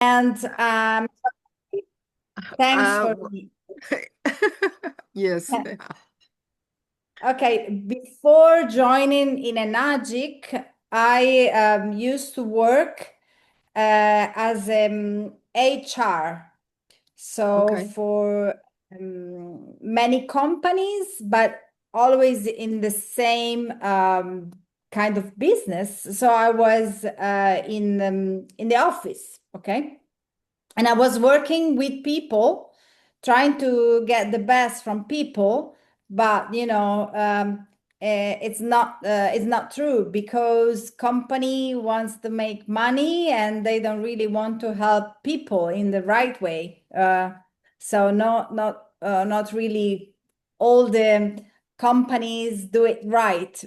And thanks for Yes. Okay, before joining in Enagic, I used to work as HR. So Okay. for many companies, but always in the same kind of business. So I was in the office, okay? And I was working with people, trying to get the best from people, but it's not true because company wants to make money and they don't really want to help people in the right way. So not really all the companies do it right.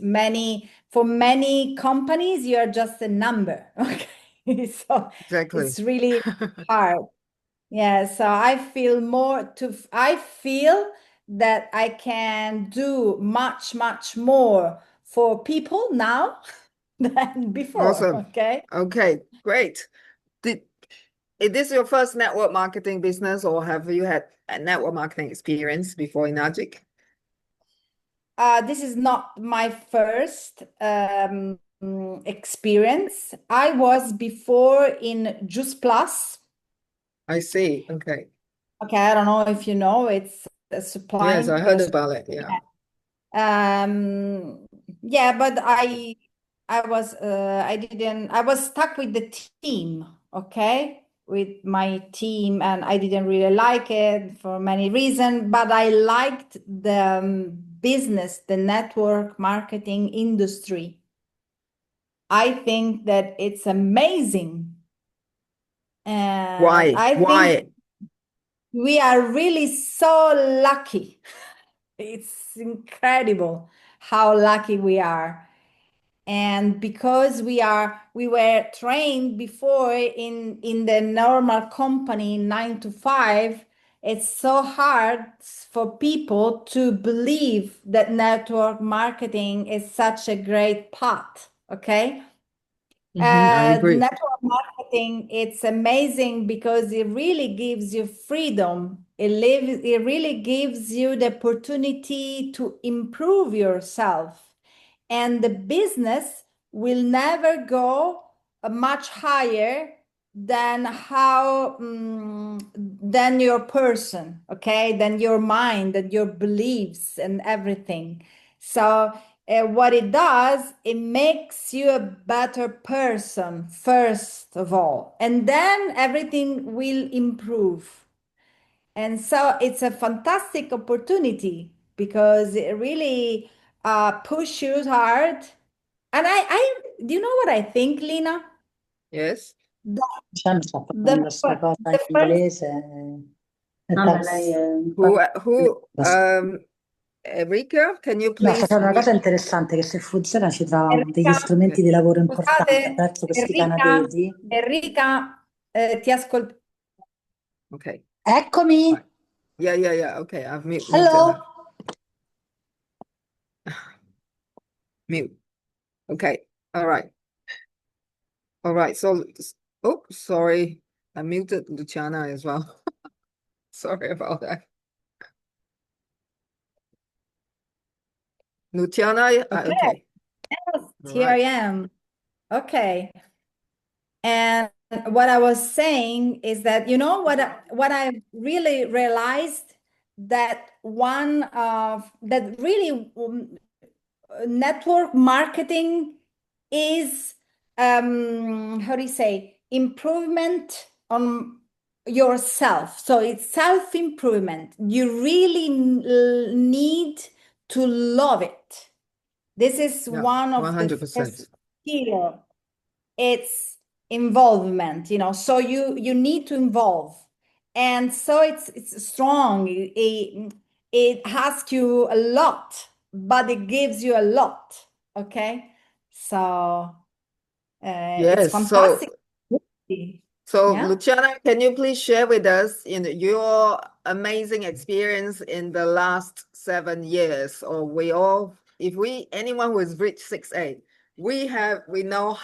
For many companies, you are just a number. Okay, so Exactly. it's really hard. Yeah, so I feel that I can do much, much more for people now than before. Awesome. Okay. Okay, great. Did Is this your first network marketing business, or have you had a network marketing experience before in Enagic? This is not my first experience. I was before in Juice Plus. I see. Okay. Okay, I don't know if you know, it's a Yes, supplying I heard about it. Yeah. Yeah, but I was stuck with the team, okay, with my team, and I didn't really like it for many reasons, but I liked the business, the network marketing industry. I think that it's amazing, and Why? I think Why? we are really so lucky. It's incredible how lucky we are. And because we were trained before in the normal company 9 to 5, it's so hard for people to believe that network marketing is such a great path. Okay. I agree. Network marketing, it's amazing because it really gives you freedom. It really gives you the opportunity to improve yourself. And the business will never go much higher than than your person, okay? Than your mind, than your beliefs and everything. So what it does, it makes you a better person, first of all, and then everything will improve. And so it's a fantastic opportunity because it really pushes hard. And do you know what I think, Lina? Yes. The, Luciana sta the, facendo sta fir- cosa in the first, inglese. Vabbè, lei è un po'... Who Erika, can you No, sta please facendo una read? cosa interessante che se funziona ci dà degli Enrica, strumenti di lavoro importanti scusate, attraverso questi canadesi. Enrica, ti ascolto. Okay. Eccomi! Right. Yeah. Okay, I've muted Hello! her. Mute. Okay. All right. All right. So, oh, sorry. I muted Luciana as well. Sorry about that. Luciana, Okay, okay. yes, All here I right. am. Okay. And what I was saying is that, what I really realized that that really network marketing is, how do you say, improvement on yourself. So it's self-improvement. You really need to love it. This is Yeah, one of the 100%. first skill. It's involvement, so you need to involve, and so it's strong. It asks you a lot, but it gives you a lot. Okay, so it's Yes. fantastic. So Yeah. Luciana, can you please share with us your amazing experience in the last 7 years? Or anyone who has reached 6-8, we know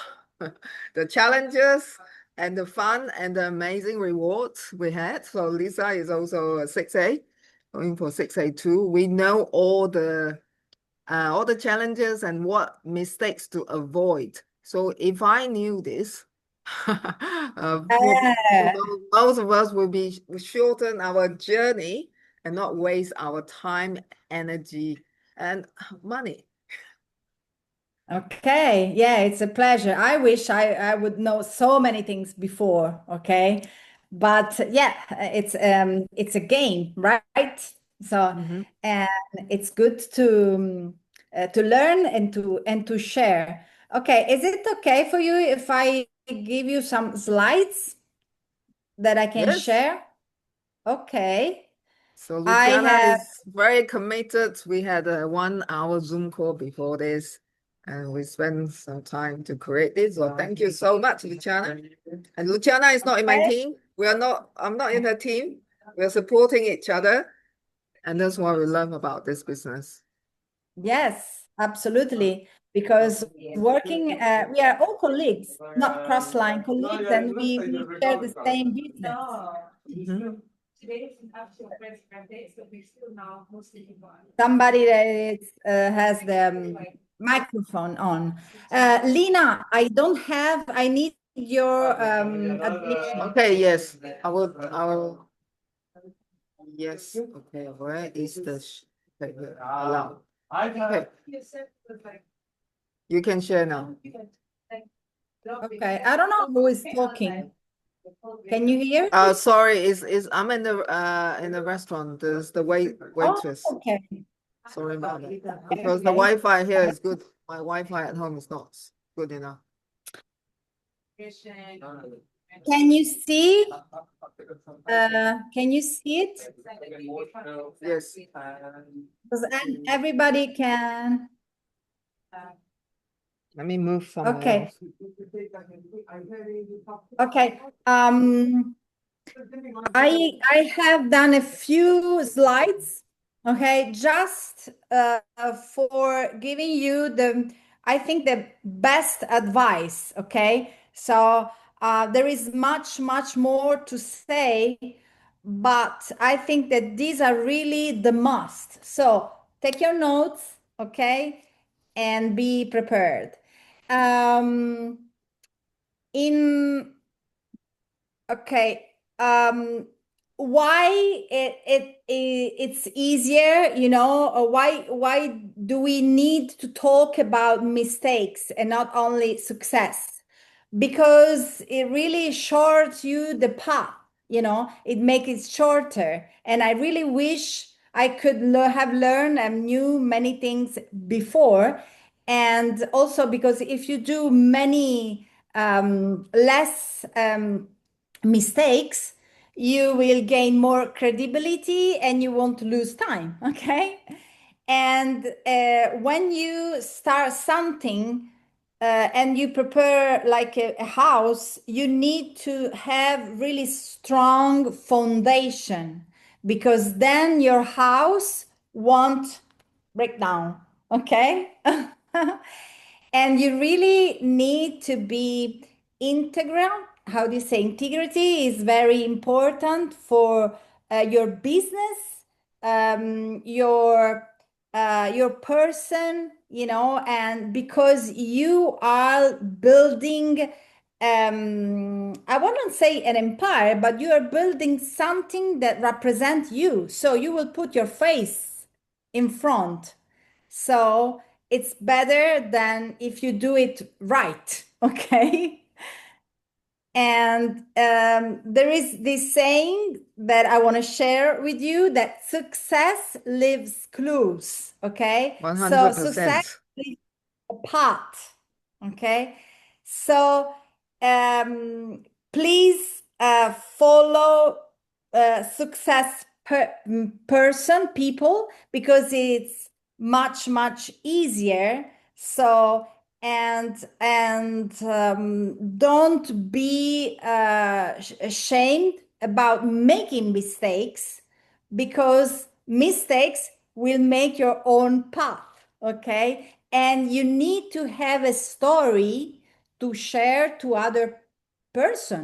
the challenges, and the fun and the amazing rewards we had. So Lisa is also a 6A, going for 6A too. We know all the challenges and what mistakes to avoid. So if I knew this, Yeah. most of us will be shorten our journey and not waste our time, energy, and money. Okay, yeah, it's a pleasure. I wish I would know so many things before, okay? But yeah, it's a game, right? So and it's good to learn and to share. Okay, is it okay for you if I give you some slides that I can Yes. share? Okay. So I Luciana have is very committed. We had a 1 hour Zoom call before this, and we spent some time to create this. So thank you so much, Luciana. And Luciana is not in my okay. team. I'm not in her team. We're supporting each other. And that's what we love about this business. Yes, absolutely. Because working, we are all colleagues, not cross-line colleagues, and we share the same business. Mhm. Somebody that has the microphone on. Lina, I need your admission. Okay, yes. Yes. Okay, where is the okay, allow? Okay, you can share now. Okay, I don't know who is talking. Can you hear? Sorry, is I'm in the restaurant. There's the Oh, waitress. okay. Sorry about that. Because the Okay. Wi-Fi here is good. My Wi-Fi at home is not good enough. Can you see? Can you see it? Yes. Because everybody can. Let me move somewhere Okay. else. Okay. I have done a few slides, okay, just for giving you I think the best advice, okay? So there is much more to say, but I think that these are really the must. So take your notes, okay, and be prepared. In Okay. Why it's easier, or why do we need to talk about mistakes and not only success? Because it really shorts you the path, it makes it shorter. And I really wish I could have learned and knew many things before. And also because if you do many less mistakes, you will gain more credibility and you won't lose time. Okay. And when you start something and you prepare like a house, you need to have really strong foundation, because then your house won't break down. Okay. And you really need to be integral. How do you say? Integrity is very important for your business, your person, and because you are building, I wouldn't say an empire, but you are building something that represents you. So you will put your face in front. So it's better than if you do it right. Okay. And there is this saying that I want to share with you, that success leaves clues. Okay. So success 100%. leaves a path. Okay. So please follow success person, people, because it's much easier. So don't be ashamed about making mistakes, because mistakes will make your own path. Okay. And you need to have a story to share to other person.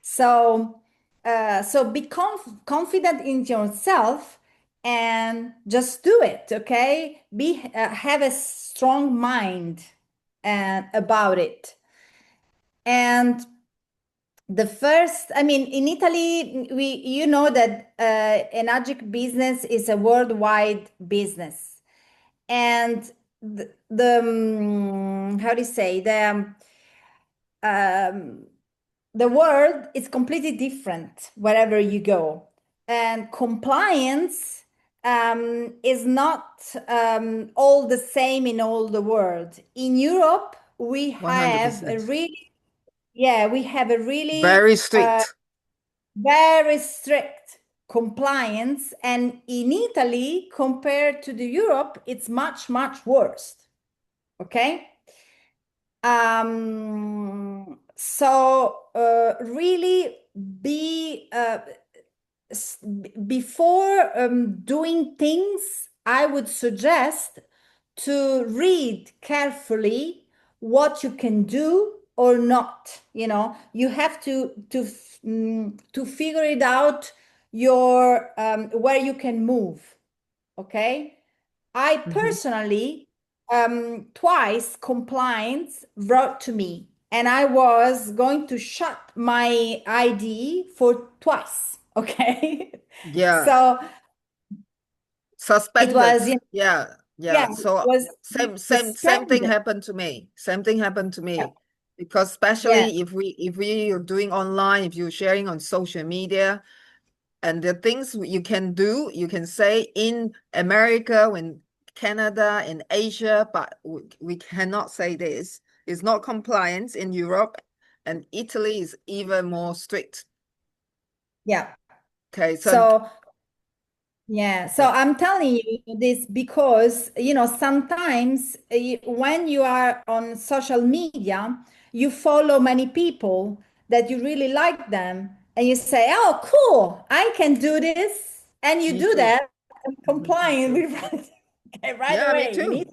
So, so be confident in yourself and just do it, okay? Have a strong mind about it. And the first, I mean, in Italy, you know that Enagic business is a worldwide business, and how do you say the world is completely different wherever you go, and compliance is not all the same in all the world. In Europe, we have a 100%. really, yeah, we have a really Very strict. very strict compliance, and in Italy, compared to the Europe, it's much, much worse. Okay. So really be before doing things, I would suggest to read carefully what you can do or not. You know, you have to figure it out your where you can move. Okay. I personally twice compliance wrote to me, and I was going to shut my ID for twice. Okay. Yeah. So it Suspended. was, Yeah. yeah, Yeah. it So was same thing suspended. happened to me. Same thing happened to Yeah. me. Because Yeah. especially if we are doing online, if you're sharing on social media, and the things you can do, you can say in America, when Canada, in Asia, but we cannot say this. It's not compliance in Europe, and Italy is even more strict. Yeah. Okay, so So yeah, so yeah, I'm telling you this because, you know, sometimes when you are on social media, you follow many people that you really like them, and you say, "Oh, cool, I can do this," and you me do too. that and complying with okay, right Yeah, me away. too.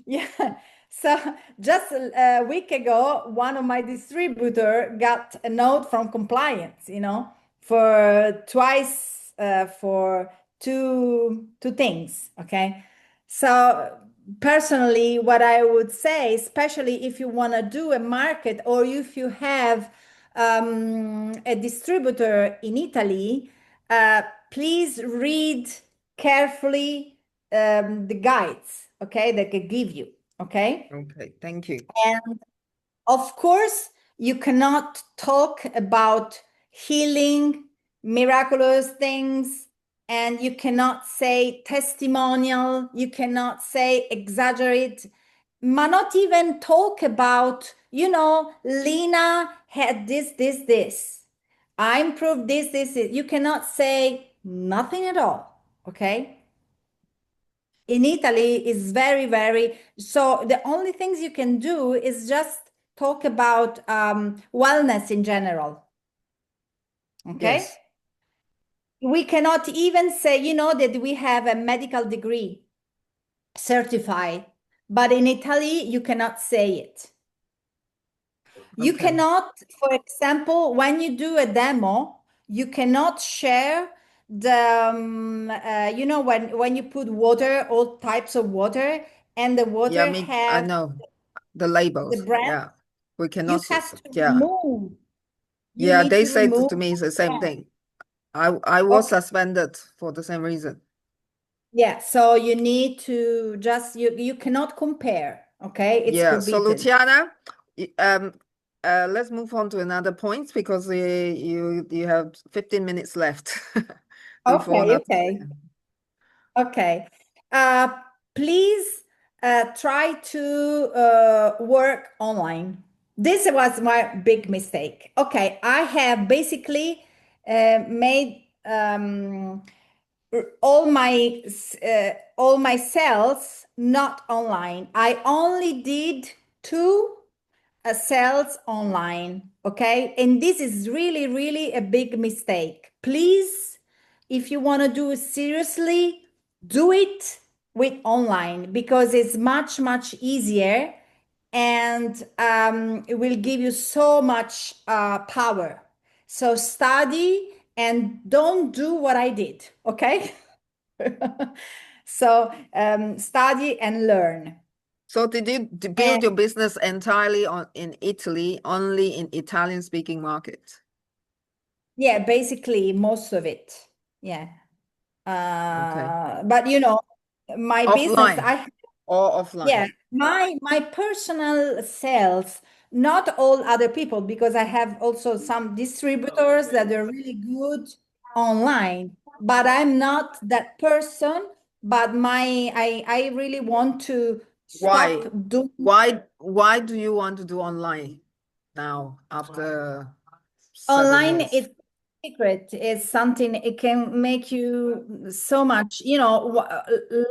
Yeah. So just a week ago, one of my distributor got a note from compliance, you know, for twice for two things. Okay. So personally, what I would say, especially if you want to do a market or if you have a distributor in Italy, please read carefully the guides, okay, that can give you, okay? Okay, thank you. And of course, you cannot talk about healing, miraculous things, and you cannot say testimonial, you cannot say exaggerate, but not even talk about, you know, Lina had this. I improved this. You cannot say nothing at all, okay? In Italy is very, so the only things you can do is just talk about wellness in general. Okay. Yes, We cannot even say, you know, that we have a medical degree certified, but in Italy, you cannot say it. You okay. cannot, for example, when you do a demo, you cannot share the, you know, when you put water, all types of water, and the Yeah, water I have know the the labels. brand, Yeah, we cannot. you have to Yeah, remove. You yeah. need They to said remove to me the the same brand. thing. I was Okay. suspended for the same reason. Yeah. So you need to just you cannot compare. Okay. It's Yeah. So forbidden. Luciana, let's move on to another point because you have 15 minutes left before Okay. Natalya. Okay. Okay. Uh, please try to work online. This was my big mistake. Okay, I have basically made all my sales not online. I only did two sales online. Okay, and this is really a big mistake. Please, if you want to do it seriously, do it with online because it's much easier and it will give you so much power. So study and don't do what I did, okay? So study and learn. So did you build And your business entirely in Italy, only in Italian speaking market? yeah, basically most of it. Yeah. Okay. But my business, Offline or offline? yeah, my personal sales, not all other people, because I have also some distributors that are really good online, but I'm not that person. But I really want to Why? stop doing. Why do you want to do online now after 7 Online years? is secret. It's something, it can make you so much,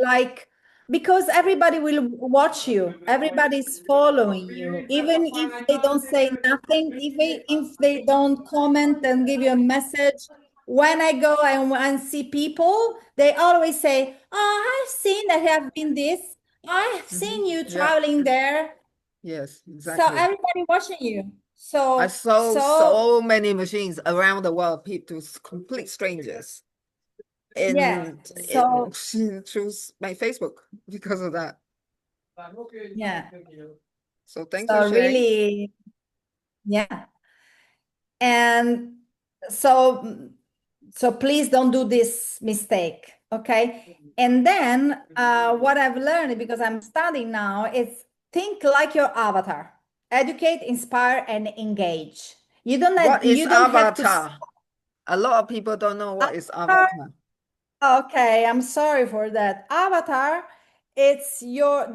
like, because everybody will watch you, everybody's following you, even if they don't say nothing, even if they don't comment and give you a message. When I go and see people, they always say, oh, I've seen that have been this, I've seen you Yeah. traveling there. Yes, So exactly. everybody watching you. I So saw so many machines around the world, people, complete strangers, yeah. and So choose my Facebook because of that. yeah. So thanks for So sharing. really, yeah. And so please don't do this mistake, okay? And then what I've learned, because I'm studying now, is think like your avatar. Educate, inspire, and engage. What is You don't have to avatar? A lot of people don't know what is avatar. avatar. Okay, I'm sorry for that. Avatar, it's your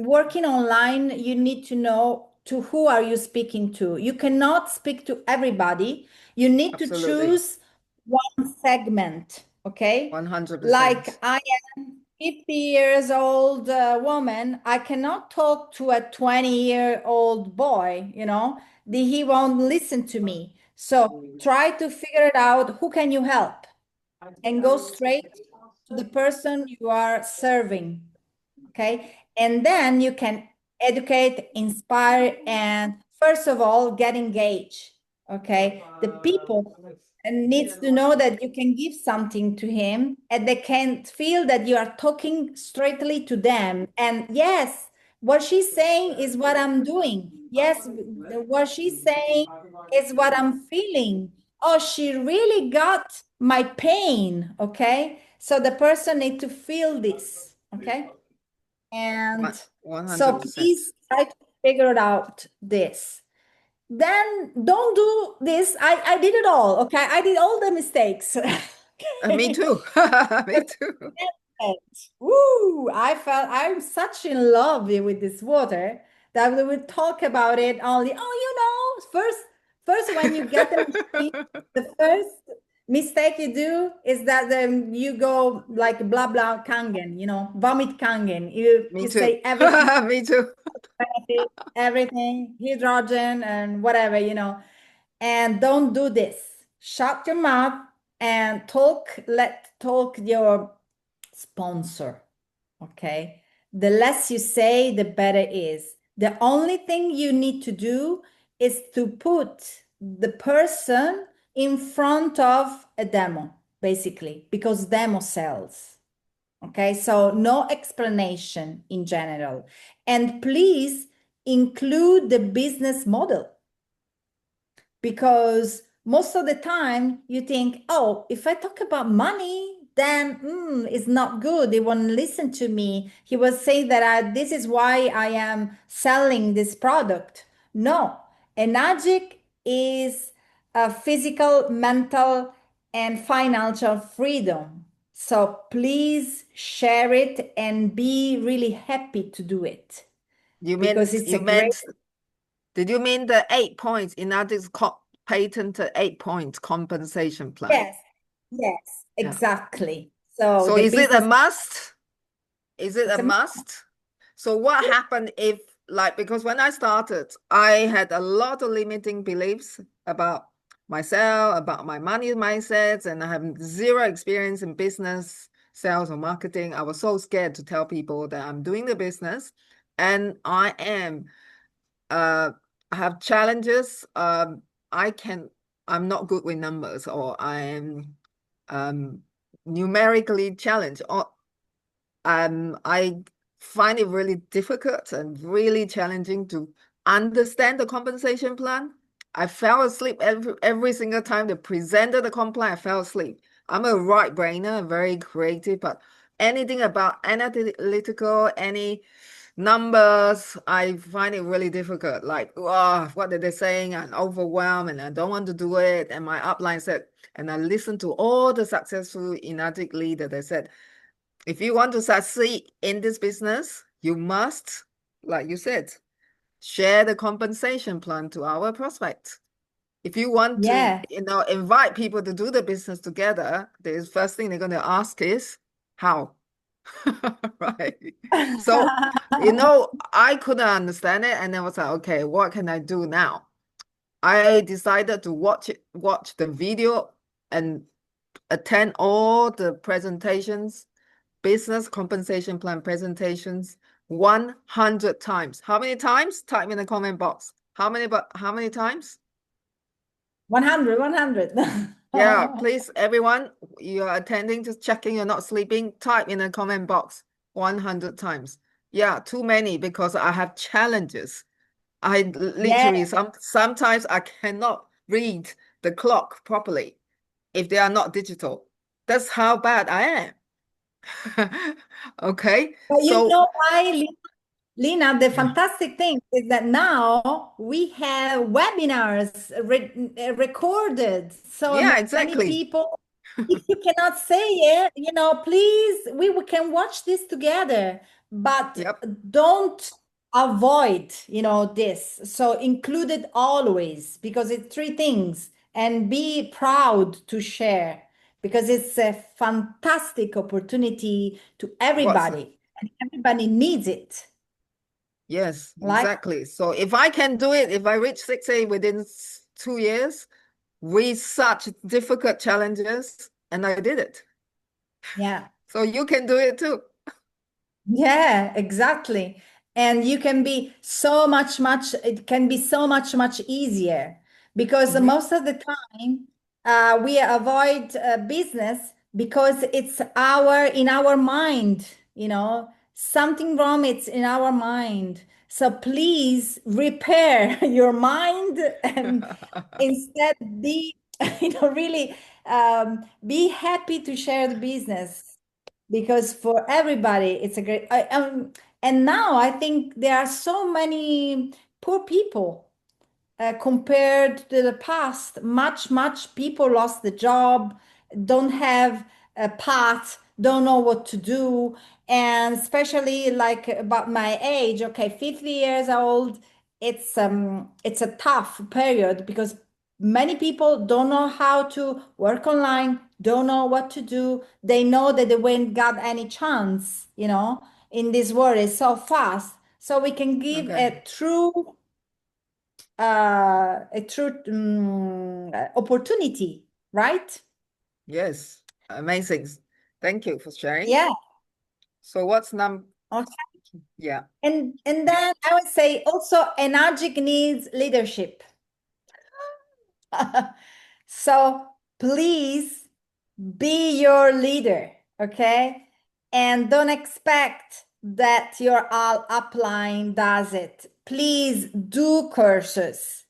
working online, you need to know to who are you speaking to. You cannot speak to everybody. You need to Absolutely. choose one segment, okay? Like 100%. I am 50 years old woman, I cannot talk to a 20-year-old boy, he won't listen to me. So try to figure it out, who can you help? And go straight to the person you are serving. Okay. And then you can educate, inspire, and first of all, get engaged. Okay. The people needs to know that you can give something to him and they can feel that you are talking straightly to them. And yes, what she's saying is what I'm doing. Yes, what she's saying is what I'm feeling. Oh, she really got my pain. Okay. So the person need to feel this. Okay. And so 100%. please try to figure it out this. Then don't do this. I did it all. Okay. I did all the mistakes. Me Okay. too. Me too. Woo! I felt I'm such in love with this water that we would talk about it only. Oh, first when you get the machine, the first mistake you do is that you go like blah blah kangen, vomit kangen. Me You too. say everything, Me too. everything, hydrogen and whatever, and don't do this. Shut your mouth and talk your sponsor. Okay. The less you say, the better it is. The only thing you need to do is to put the person in front of a demo, basically, because demo sells. Okay. So no explanation in general. And please include the business model, because most of the time you think, oh, if I talk about money, then it's not good. They won't listen to me. He was saying that this is why I am selling this product. No, Enagic is a physical, mental, and financial freedom. So please share it and be really happy to do it, You because meant it's a you great. meant did you mean the 8 points in that is patented 8 points compensation plan? Yes, yes, Yeah. exactly. So So the is it a business, must? Is it a it's a must? So what happened if, like, because when I started, I had a lot of limiting beliefs about myself, about my money mindsets, and I have zero experience in business, sales, or marketing. I was so scared to tell people that I'm doing the business. and I have challenges. I'm not good with numbers, or I am numerically challenged, or I find it really difficult and really challenging to understand the compensation plan. I fell asleep every single time they presented the comp plan. I fell asleep. I'm a right brainer, very creative, but anything about analytical, any numbers, I find it really difficult. Like, oh, what are they saying? I'm overwhelmed and I don't want to do it. And my upline said, and I listened to all the successful Enagic leader. They said, if you want to succeed in this business, you must, like you said, share the compensation plan to our prospects. If you want to, Yeah. invite people to do the business together, the first thing they're going to ask is how, right? So, I couldn't understand it, and I was like, okay, what can I do now? I decided to watch the video and attend all the presentations, business compensation plan presentations 100 times. How many times? Type in the comment box. How many times? 100, 100. Yeah, please, everyone, you are attending, just checking you're not sleeping, type in the comment box 100 times. Yeah, too many, because I have challenges. I Yeah. literally, sometimes I cannot read the clock properly if they are not digital. That's how bad I am. Okay, But you so know why, Lina, the yeah, fantastic thing is that now we have webinars recorded. So yeah, many exactly. people, if you cannot say it, please, we can watch this together, but Yep, don't avoid, this. So include it always, because it's three things, and be proud to share, because it's a fantastic opportunity to what's everybody, and everybody needs it. yes, Like, exactly. So if I can do it, if I reach 6A within 2 years with such difficult challenges, and I did it. yeah. So you can do it too. Yeah, exactly. And you can be so much, it can be so much easier, because Mhm. most of the time we avoid business because it's in our mind, something wrong, it's in our mind. So please repair your mind, and instead be, really be happy to share the business, because for everybody it's a great and now I think there are so many poor people compared to the past. Much people lost the job, don't have a path, don't know what to do. And especially like about my age, okay, 50 years old, it's a tough period, because many people don't know how to work online, don't know what to do. They know that they won't got any chance, in this world is so fast. So we can give Okay. a true opportunity, right? Yes. Amazing. Thank you for sharing. Yeah. So what's Okay. yeah. And then I would say also Enagic needs leadership. So please be your leader, okay? And don't expect that your all upline does it. Please do courses.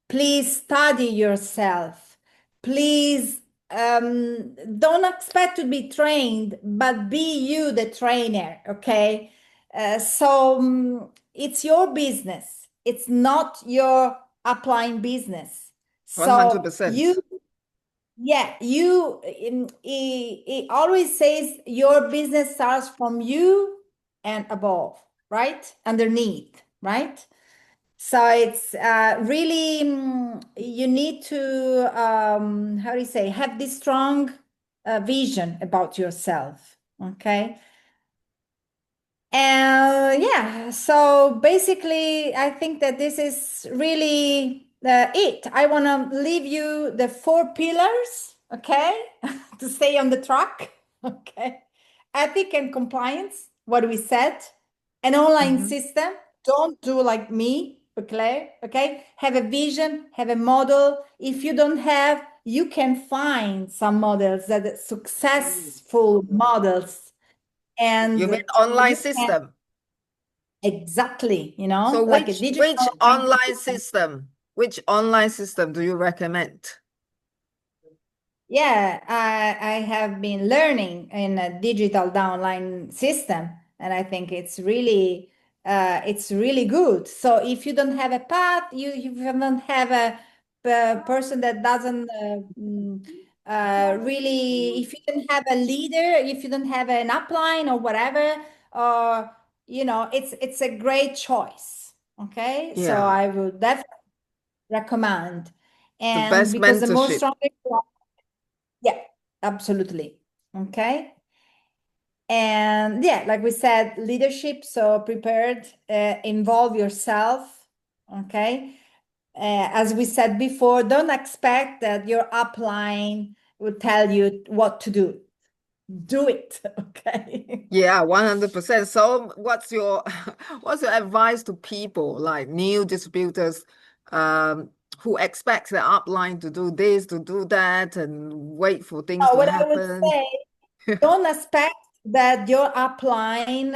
Please study yourself. Please don't expect to be trained, but be you the trainer, okay? It's your business. It's not your upline business. So 100%. he always says your business starts from you and above, right? Underneath, right? So it's really, you need to, how do you say, have this strong vision about yourself, okay? And yeah, so basically, I think that this is really it. I want to leave you the four pillars, okay, to stay on the track, okay? Ethic and compliance, what we said. an online Mhm. system. Don't do like me, okay? Okay, have a vision, have a model. If you don't have, you can find some models that are successful models, You mean and online you can system? exactly, So like a digital which online online system. system? Which online system do you recommend? Yeah, I have been learning in a digital downline system, and I think it's really good. So if you don't have a path, you don't have a person that doesn't really, if you don't have a leader, if you don't have an upline or whatever, it's a great choice. Okay, so Yeah, I would definitely recommend, the and best because the more mentorship. stronger you are, yeah, absolutely. Okay. And yeah, like we said, leadership, so prepared, involve yourself. Okay. As we said before, don't expect that your upline will tell you what to do. Do it. Okay. Yeah, 100%. So what's your what's your advice to people like new distributors um who expect the upline to do this, to do that, and wait for things So to what I would happen? say, don't expect that your upline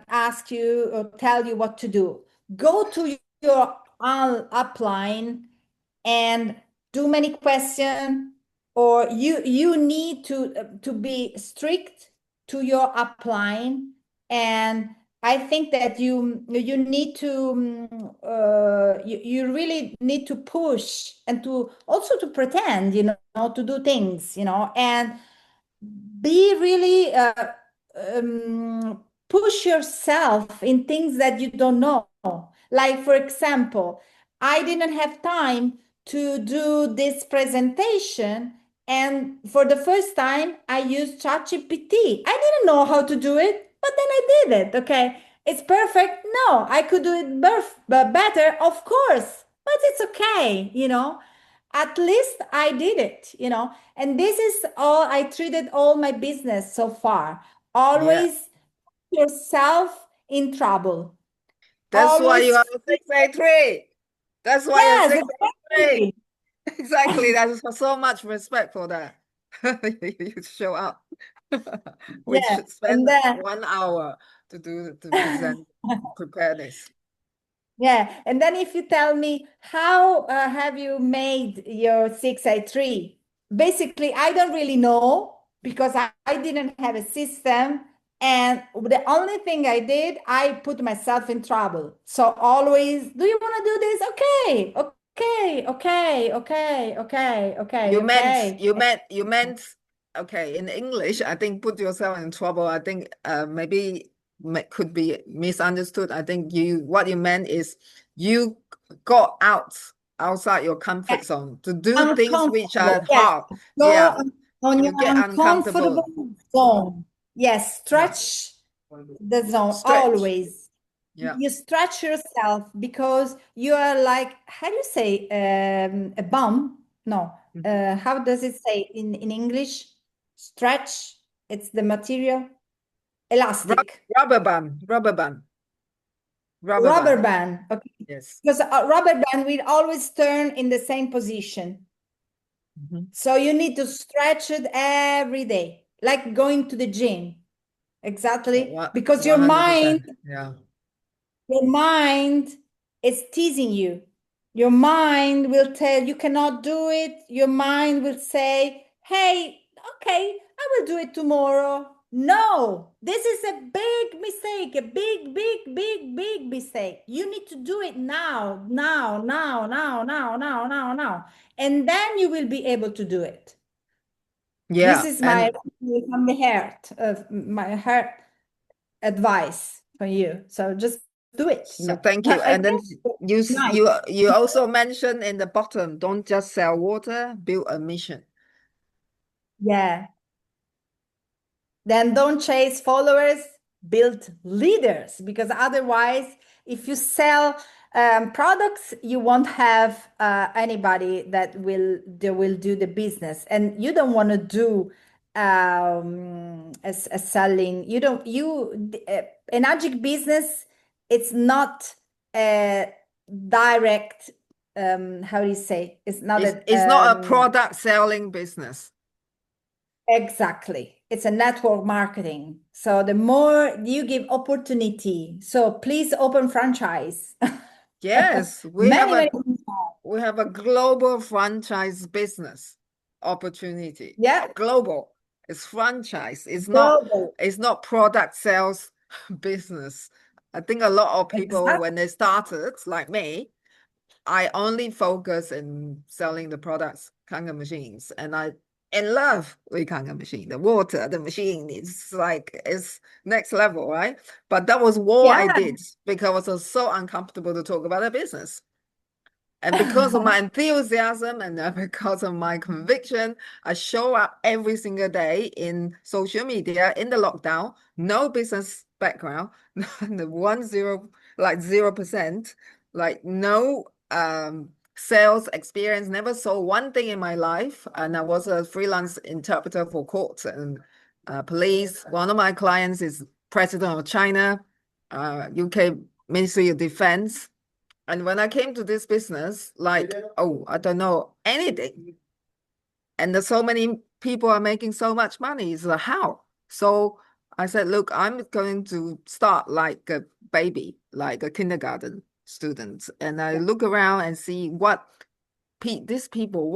ask you or tell you what to do. Go to your upline and do many questions, or you need to be strict to your upline. And I think that you need to you really need to push and to also to pretend, to do things, and be really push yourself in things that you don't know. Like, for example, I didn't have time to do this presentation. And for the first time, I used ChatGPT. I didn't know how to do it, but then I did it. Okay. It's perfect. No, I could do it better, of course, but it's okay. At least I did it, and this is all I treated all my business so far. Yeah. Always yourself in trouble. That's why you Always, are a 683. That's why you're yes, 683. exactly. Exactly. That's so much respect for that. You show up. We Yeah. should spend And then, 1 hour to present preparedness. yeah. And then if you tell me, how have you made your 6i3? Basically, I don't really know because I didn't have a system. And the only thing I did, I put myself in trouble. So always, do you want to do this? Okay, okay, okay, okay, okay, You okay, meant okay. you meant you meant okay, in English, I think put yourself in trouble. I think maybe could be misunderstood. I think what you meant is you got outside your comfort zone to do things which Uncomfortable. are Yes. hard. Go Yeah, on your you get uncomfortable uncomfortable. zone. Yes. Yeah, Stretch the zone stretch. always. Yeah. You stretch yourself because you are like, how do you say, a bum? No. Mhm. How does it say in English? Stretch. It's the material. Elastic. Rubber band, rubber band, rubber Rubber band. band. Okay. Yes. Because a rubber band will always turn in the same position. Mhm. So you need to stretch it every day, like going to the gym. Exactly. What Because 100%. Yeah. your mind is teasing you. Your mind will tell you cannot do it. Your mind will say, hey, okay, I will do it tomorrow. No, this is a big mistake, a big, big, big, big mistake. You need to do it now, now, now, now, now, now, now, now. And then you will be able to do it. This Yeah. is my And from the heart of my heart advice for you. So just do it. no, thank you. I And then think it's nice. you also mentioned in the bottom, don't just sell water, build a mission. Yeah. Then don't chase followers, build leaders, because otherwise, if you sell products, you won't have anybody that will do the business, and you don't want to do a selling. You don't you Enagic business, it's not a direct, how do you say? It's not It's not a product selling business. Exactly. It's a network marketing. So the more you give opportunity, so please open franchise. Yes, we Many. have a global franchise business opportunity. Yeah. Global. It's franchise. Global. It's not product sales business. I think a lot of people, Exactly. when they started, like me, I only focus in selling the products, Kangen machines, and I in love with Kangen machine. The water, the machine is like it's next level, right? But that was all I Yeah. did because I was so uncomfortable to talk about a business. And because of my enthusiasm and because of my conviction, I show up every single day in social media in the lockdown, no business background, the 0%, like no sales experience, never sold one thing in my life. And I was a freelance interpreter for courts and police. One of my clients is President of China, UK Ministry of Defense. And when I came to this business, like, oh, I don't know anything. And there's so many people are making so much money. It's like, how? So I said, look, I'm going to start like a baby, like a kindergarten student. And I look around and see what these people,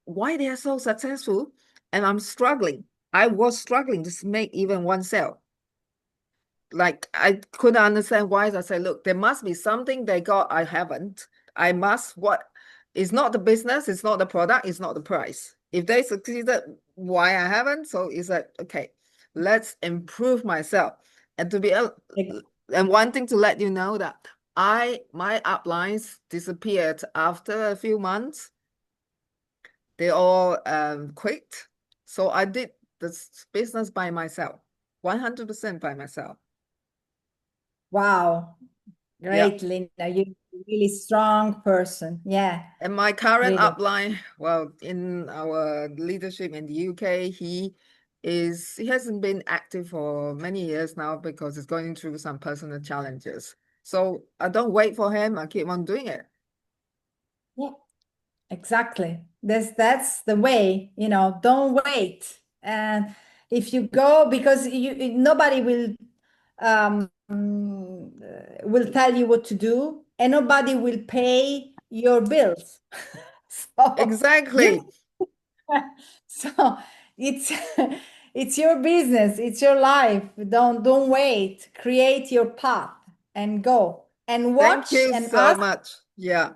why they are so successful. And I'm struggling. I was struggling to make even one sale. Like I couldn't understand why. I said, look, there must be something they got I haven't. I must what it's not the business, it's not the product, it's not the price. If they succeeded, why I haven't? So it's like, okay, let's improve myself. And to be and one thing to let you know that my uplines disappeared after a few months. They all quit. So I did this business by myself, 100% by myself. Wow. Great, Yeah. Lina. You're a really strong person. Yeah, And my current really. upline, well, in our leadership in the UK, he hasn't been active for many years now because he's going through some personal challenges. So I don't wait for him. I keep on doing it. Yeah, exactly. That's the way, don't wait. And if you go, because nobody will tell you what to do, and nobody will pay your bills. So you Exactly. so it's it's your business, it's your life. Don't wait. Create your path and go and Thank watch you and so ask. much. Yeah.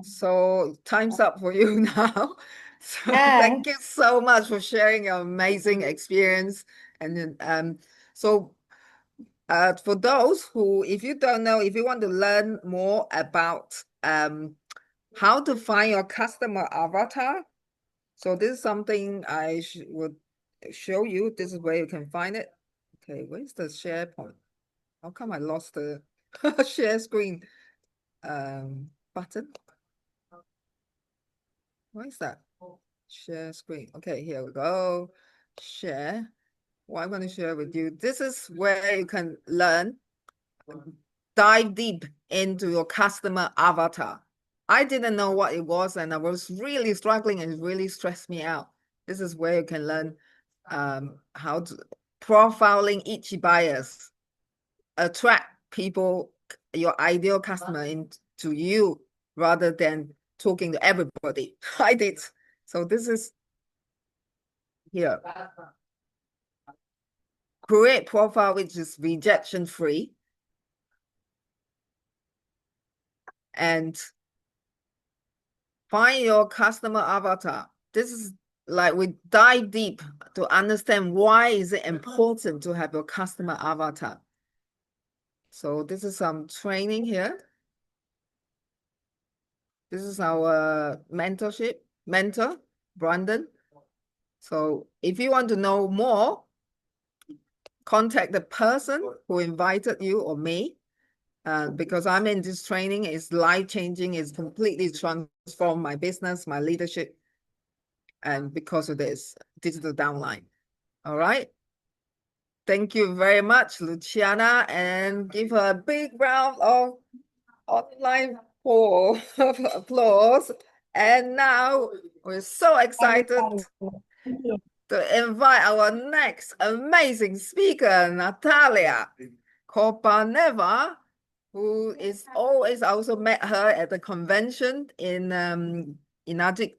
So time's up for you now. So Yeah. thank you so much for sharing your amazing experience. And then so for those who, if you don't know, if you want to learn more about how to find your customer avatar, so this is something I would show you. This is where you can find it. Okay, where's the share point? How come I lost the share screen button? What is that? Share screen. Okay, here we go. Share. What I'm going to share with you. This is where you can learn, dive deep into your customer avatar. I didn't know what it was, and I was really struggling and it really stressed me out. This is where you can learn how to profiling each buyers, attract people, your ideal customer into you rather than talking to everybody. I did. So this is here. Create profile which is rejection free. And find your customer avatar. This is like we dive deep to understand why is it important to have your customer avatar. So this is some training here. This is our mentor, Brandon. So if you want to know more, contact the person who invited you or me. Because I'm in this training, it's life-changing, it's completely transformed my business, my leadership, and because of this digital downline. All right. Thank you very much, Luciana, and give her a big round of online applause. And now we're so excited to invite our next amazing speaker, Natalya Kopaneva, who is always, I also met her at the convention in Enagic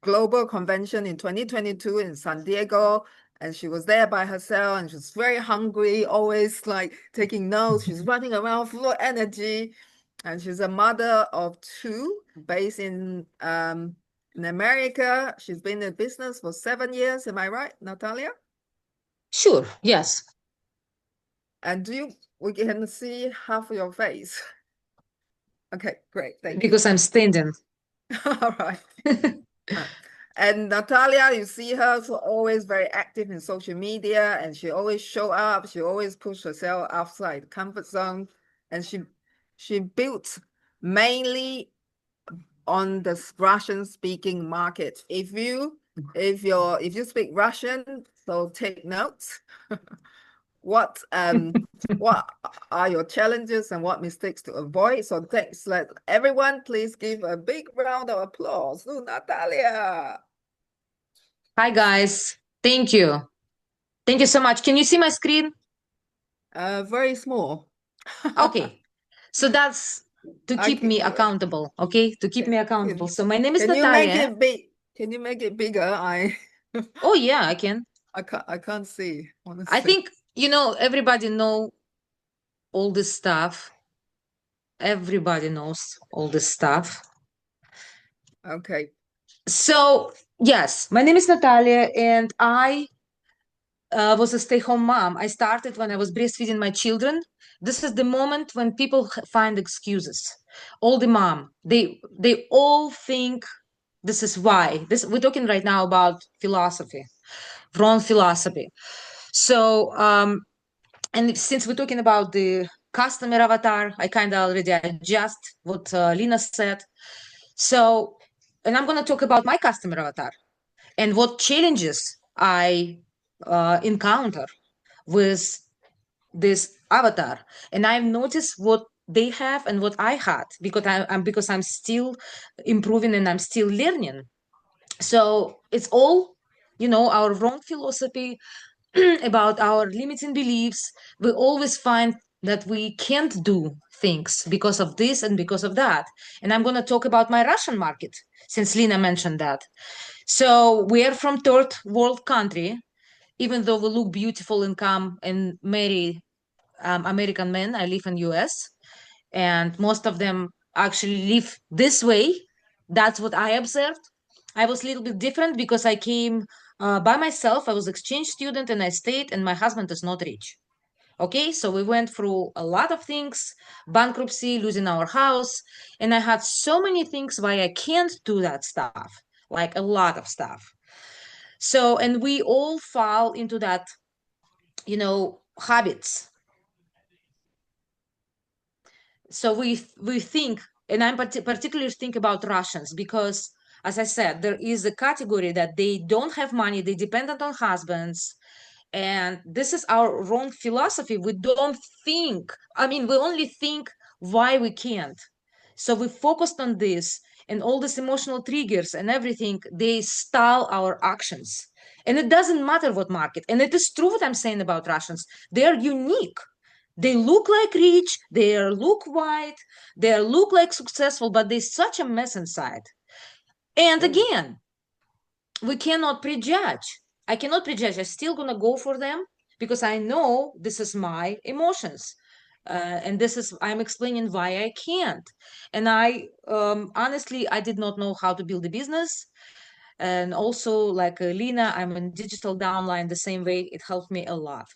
Global Convention in 2022 in San Diego. And she was there by herself and she was very hungry, always like taking notes. She's running around full of energy. And she's a mother of two based in America. She's been in business for 7 years. Am I right, Natalya? Sure, yes. And we can see half of your face. Okay, great. Thank you. Because I'm standing. All right. And Natalya, you see her so always very active in social media, and she always show up. She always push herself outside the comfort zone, and she built mainly on the Russian speaking market. If you speak Russian, so take notes. What are your challenges and what mistakes to avoid? So thanks. Let everyone please give a big round of applause to Natalya. Hi, guys. Thank you. Thank you so much. Can you see my screen? Very small. Okay. So that's to keep me accountable, okay? To keep me accountable. So my name is Can you Natalya. make it big? Can you make it bigger? Oh, yeah, I can. I can't see, honestly. I think, everybody know all this stuff. Everybody knows all this stuff. Okay. So, yes, my name is Natalya, and I was a stay-home mom. I started when I was breastfeeding my children. This is the moment when people find excuses. All the mom, they all think this is why. We're talking right now about philosophy, wrong philosophy. So, and since we're talking about the customer avatar, I kind of already adjust what Lina said. So, and I'm going to talk about my customer avatar and what challenges I encounter with this avatar. And I've noticed what they have and what I had because I'm still improving and I'm still learning. So it's all, our wrong philosophy about our limiting beliefs. We always find that we can't do things because of this and because of that. And I'm going to talk about my Russian market since Lina mentioned that. So we are from third world country, even though we look beautiful and come and marry American men. I live in US, and most of them actually live this way. That's what I observed. I was a little bit different because I came by myself. I was exchange student and I stayed, and my husband is not rich. Okay, so we went through a lot of things, bankruptcy, losing our house, and I had so many things why I can't do that stuff, like a lot of stuff. So, and we all fall into that, habits. So we think, and I'm particularly think about Russians because, as I said, there is a category that they don't have money, they dependent on husbands, and this is our wrong philosophy. We don't think. I mean, we only think why we can't. So we focused on this, and all these emotional triggers and everything, they stall our actions. And it doesn't matter what market. And it is true what I'm saying about Russians. They are unique. They look like rich, they look white, they look like successful, but they're such a mess inside. And again, we cannot prejudge. I cannot prejudge. I'm still gonna go for them because I know this is my emotions. And this is, I'm explaining why I can't. And I honestly, I did not know how to build a business. And also, like Lina, I'm in digital downline the same way. It helped me a lot.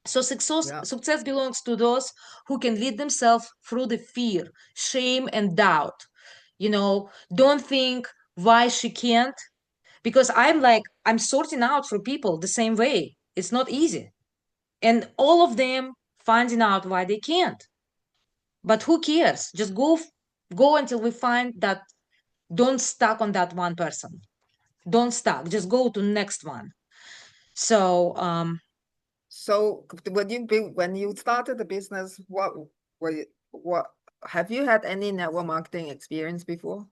So success belongs to those who can lead themselves through the fear, shame, and doubt. Don't think why she can't, because I'm sorting out for people the same way. It's not easy. And all of them finding out why they can't. But who cares? Just go until we find that. Don't stuck on that one person. Don't stuck. Just go to next one. So So when you started the business, what have you had any network marketing experience before?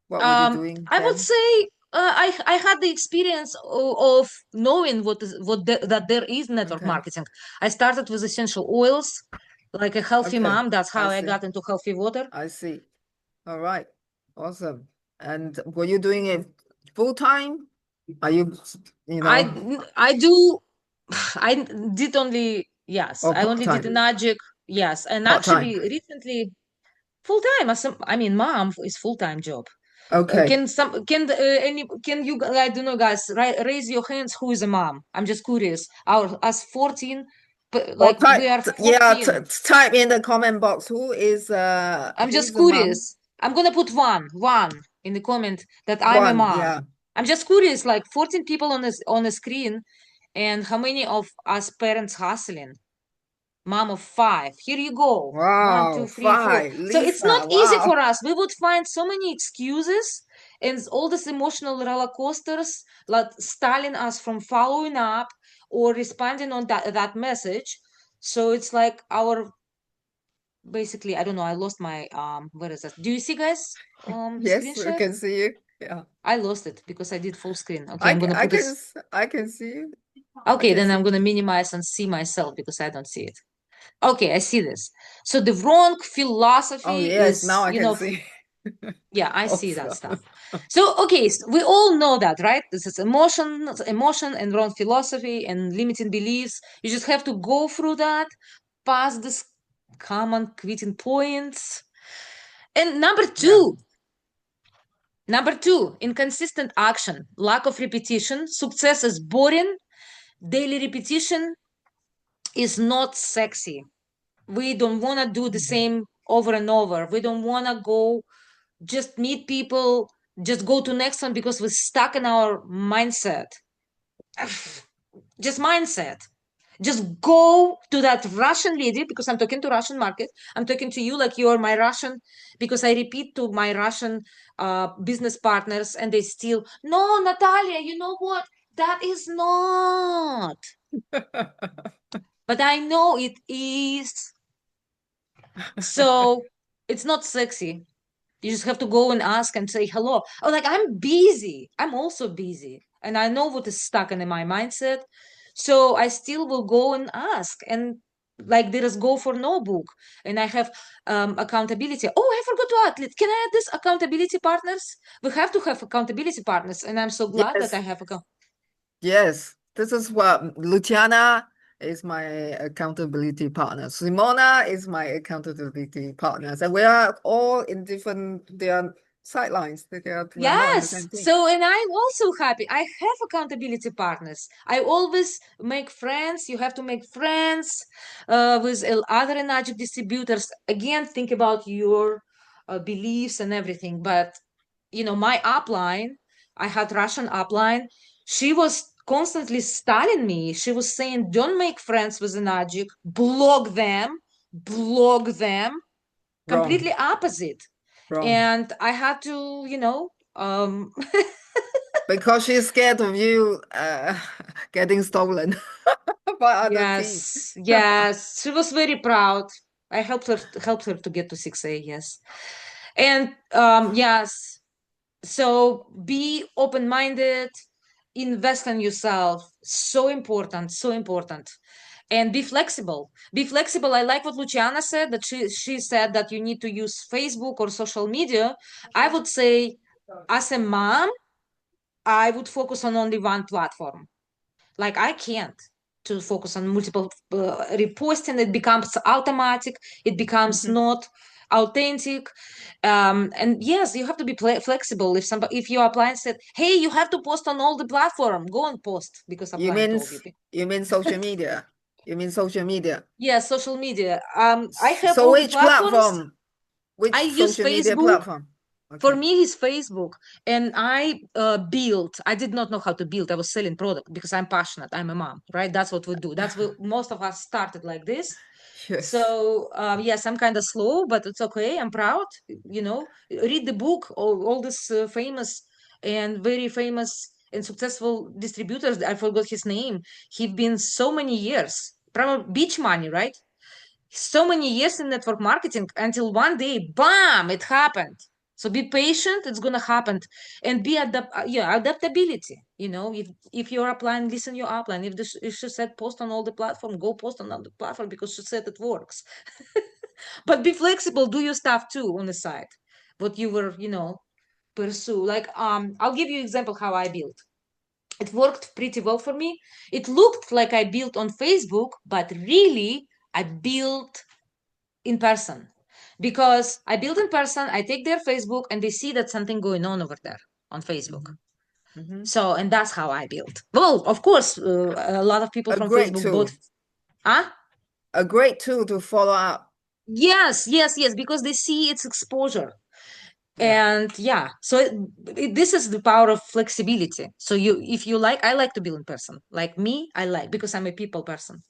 What were you doing I would then? say I had the experience of knowing that there is network Okay. marketing. I started with essential oils, like a healthy Okay. mom. That's how I see. got into healthy water. I see. All right. Awesome. And were you doing it full time? Are you I do. I did only yes. or I only did part-time? Enagic. Yes, and Part-time. actually recently full time. I mean, mom is full time job. Okay. Can you I don't know guys raise your hands who is a mom? I'm just curious. Our us 14 Or like type we are yeah, 14. type in the comment box I'm who just is a mom? curious. I'm gonna put one in the comment that I'm a One, mom. yeah. I'm just curious, like 14 people on the screen, and how many of us parents hustling? Mom of five. Here you go. One, Wow, two, three, four. five. So it's not Lisa, easy wow. for us. We would find so many excuses and all these emotional roller coasters, like stalling us from following up or responding on that message. So it's like our basically, I don't know, I lost my where is that? Do you see guys screen Yes, I share? can see you. Yeah. I lost it because I did full screen. Okay, I'm gonna I put can this. I can see you. I Okay, can then I'm see. gonna minimize and see myself because I don't see it. Okay, I see this. So the wrong Oh philosophy yes, now is, I can see. yeah, I see that Awesome. stuff. So, okay, we all know that, right? This is emotion and wrong philosophy and limiting beliefs. You just have to go through that, pass this common quitting points. And Yeah. number two, inconsistent action, lack of repetition. Success is boring. Daily repetition is not sexy. We don't want to do the same over and over. We don't want to go just meet people, just go to next one because we're stuck in our mindset. Just mindset. Just go to that Russian lady because I'm talking to Russian market. I'm talking to you like you're my Russian because I repeat to my Russian business partners and they still, no, Natalya, you know what? That is not. But I know it is. So it's not sexy. You just have to go and ask and say hello. Oh, like I'm busy. I'm also busy. And I know what is stuck in my mindset. So I still will go and ask. And like there is go for no book. And I have accountability. Oh, I forgot to add. Can I add this accountability partners? We have to have accountability partners. And I'm so glad that Yes, I have yes. This is what Luciana is my accountability partner. Simona is my accountability partners. And we are all in different, they are sidelines. We are not in the Yes. same team. So, and I'm also happy. I have accountability partners. I always make friends. You have to make friends with other Enagic distributors. Again, think about your beliefs and everything. But, my upline, I had Russian upline. She was constantly stalling me. She was saying, don't make friends with Enagic, block them, block them. Wrong, Completely opposite. wrong. And I had to, Because she's scared of you getting stolen by other team. yes, she was very proud. I helped her to get to 6A, yes. And yes, so be open-minded, invest in yourself. So important, so important. And be flexible. Be flexible. I like what Luciana said, that she said that you need to use Facebook or social media. I would say, as a mom, I would focus on only one platform. Like I can't to focus on multiple reposting. It becomes automatic. It becomes not authentic. And yes, you have to be flexible. If your client said, "Hey, you have to post on all the platform," go and post because a You client mean told you. you mean social media? You mean social media? Yes, social media. I have So all the which platforms. platform? I Which use social media Facebook. platform? For Okay. me, it's Facebook. And I built, I did not know how to build. I was selling product because I'm passionate. I'm a mom, right? That's what we do. That's what most of us started like this. Yes. So yes, I'm kind of slow, but it's okay. I'm proud. Read the book. All this famous and very famous and successful distributors. I forgot his name. He've been so many years. probably beach money, right? So many years in network marketing until one day, bam, it happened. So be patient, it's gonna happen, and be adaptability. You know, if you're applying, listen your upline. If she said post on all the platform, go post on all the platform because she said it works. But be flexible, do your stuff too on the side. What you were, pursue. Like I'll give you example how I built. It worked pretty well for me. It looked like I built on Facebook, but really I built in person, because I build in person, I take their Facebook and they see that something going on over there on Facebook. So, and that's how I build. Well, of course, a lot of people A from great Facebook tool. both. Huh? A great tool to follow up. Yes, because they see its exposure. Yeah. And yeah, so this is the power of flexibility. So if you like, I like to build in person. Like me, I like, because I'm a people person.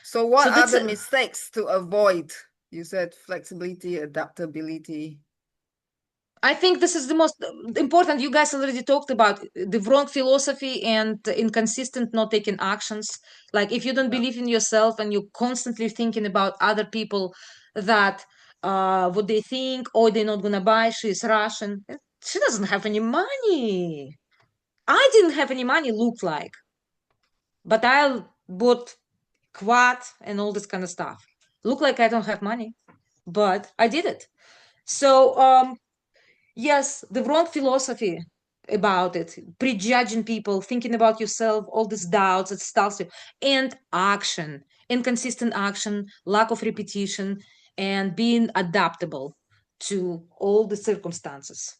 So what So are that's the mistakes to avoid? You said flexibility, adaptability. I think this is the most important. You guys already talked about the wrong philosophy and inconsistent not taking actions. Like if you don't believe in yourself and you're constantly thinking about other people, that what they think, or they're not gonna buy, she's Russian. She doesn't have any money. I didn't have any money, looked like, but I bought quad and all this kind of stuff. Look like I don't have money, but I did it. So yes, the wrong philosophy about it, prejudging people, thinking about yourself, all these doubts, it stops you. And action, inconsistent action, lack of repetition, and being adaptable to all the circumstances.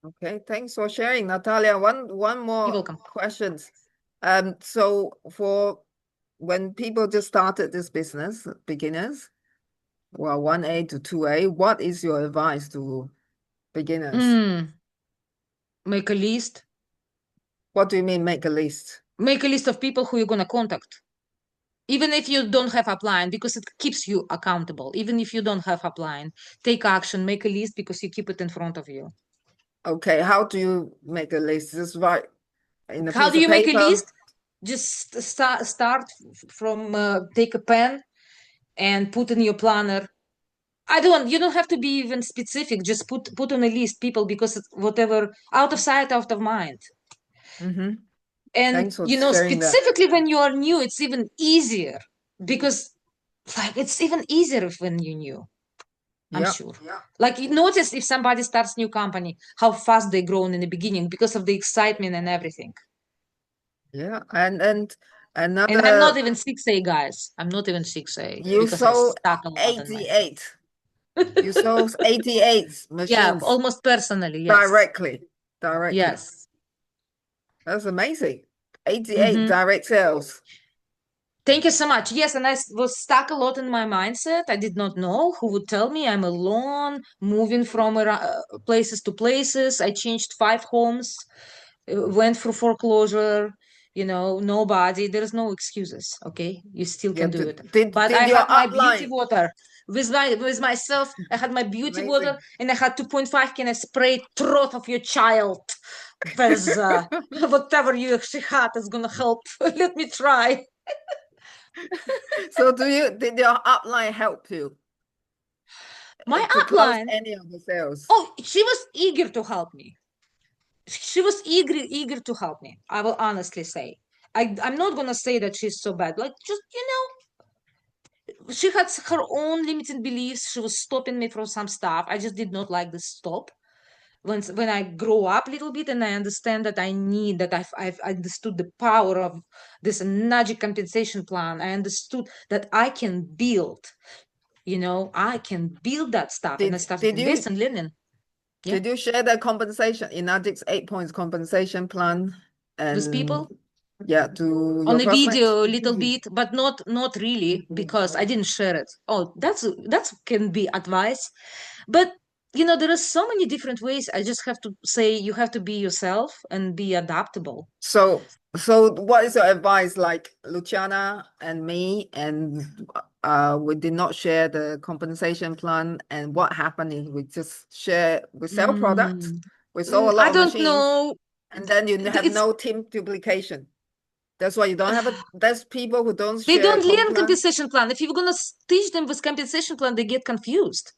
Okay, thanks for sharing, Natalya. One You're more welcome. question. So for when people just started this business, beginners, well, 1A to 2A, what is your advice to beginners? Make a list. What do you mean make a list? Make a list of people who you're going to contact. Even if you don't have upline, because it keeps you accountable. Even if you don't have upline, take action, make a list, because you keep it in front of you. Okay, how do you make a list? Just write in a How piece do of you make a paper? list? Just start from take a pen and put in your planner. You don't have to be even specific. Just put on a list people, because it's whatever, out of sight, out of mind. And Thanks for sharing that. specifically when you are new, it's even easier, because like it's even easier when you're new. I'm Yeah. sure. Like you notice if somebody starts new company, how fast they grown in the beginning because of the excitement and everything. Yeah, and And I'm not another, even 6A, guys. I'm not even 6A you because I sold stuck a lot in my 88. You sold 88 yeah, machines almost personally, yes. directly. Yes. That's amazing. 88 direct sales. Thank you so much. Yes, and I was stuck a lot in my mindset. I did not know who would tell me I'm alone, moving from places to places. I changed 5 homes, went through foreclosure. Nobody. There is no excuses. Okay, you still Yeah, can do it. But did I your had my beauty upline? water with myself. I had my beauty water, Amazing. and I had 2.5 can I spray throat of your child with whatever you she had is gonna help. Let me try. So did your upline help you My to close upline, any of the sales? oh, she was eager to help me. She was eager to help me. I will honestly say. I'm not gonna say that she's so bad. Like just she had her own limiting beliefs. She was stopping me from some stuff. I just did not like this stop. When I grow up a little bit and I understand that I've understood the power of this Enagic compensation plan. I understood that I can build. I can build that stuff, and I started Did you investing, learning. Yeah. did you share the compensation in Enagic's 8 points compensation plan With and people to on your a prospects? video a little bit, but not really, because I didn't share it. Oh, that's can be advice, but there are so many different ways. I just have to say you have to be yourself and be adaptable. So what is your advice? Like Luciana and me, and we did not share the compensation plan. And what happened is we sell products, we sold a I lot of don't machines, know. and then you have It's no team duplication. That's why you don't have there's people who don't They share don't comp learn plan. compensation plan. If you're gonna teach them with compensation plan, they get confused.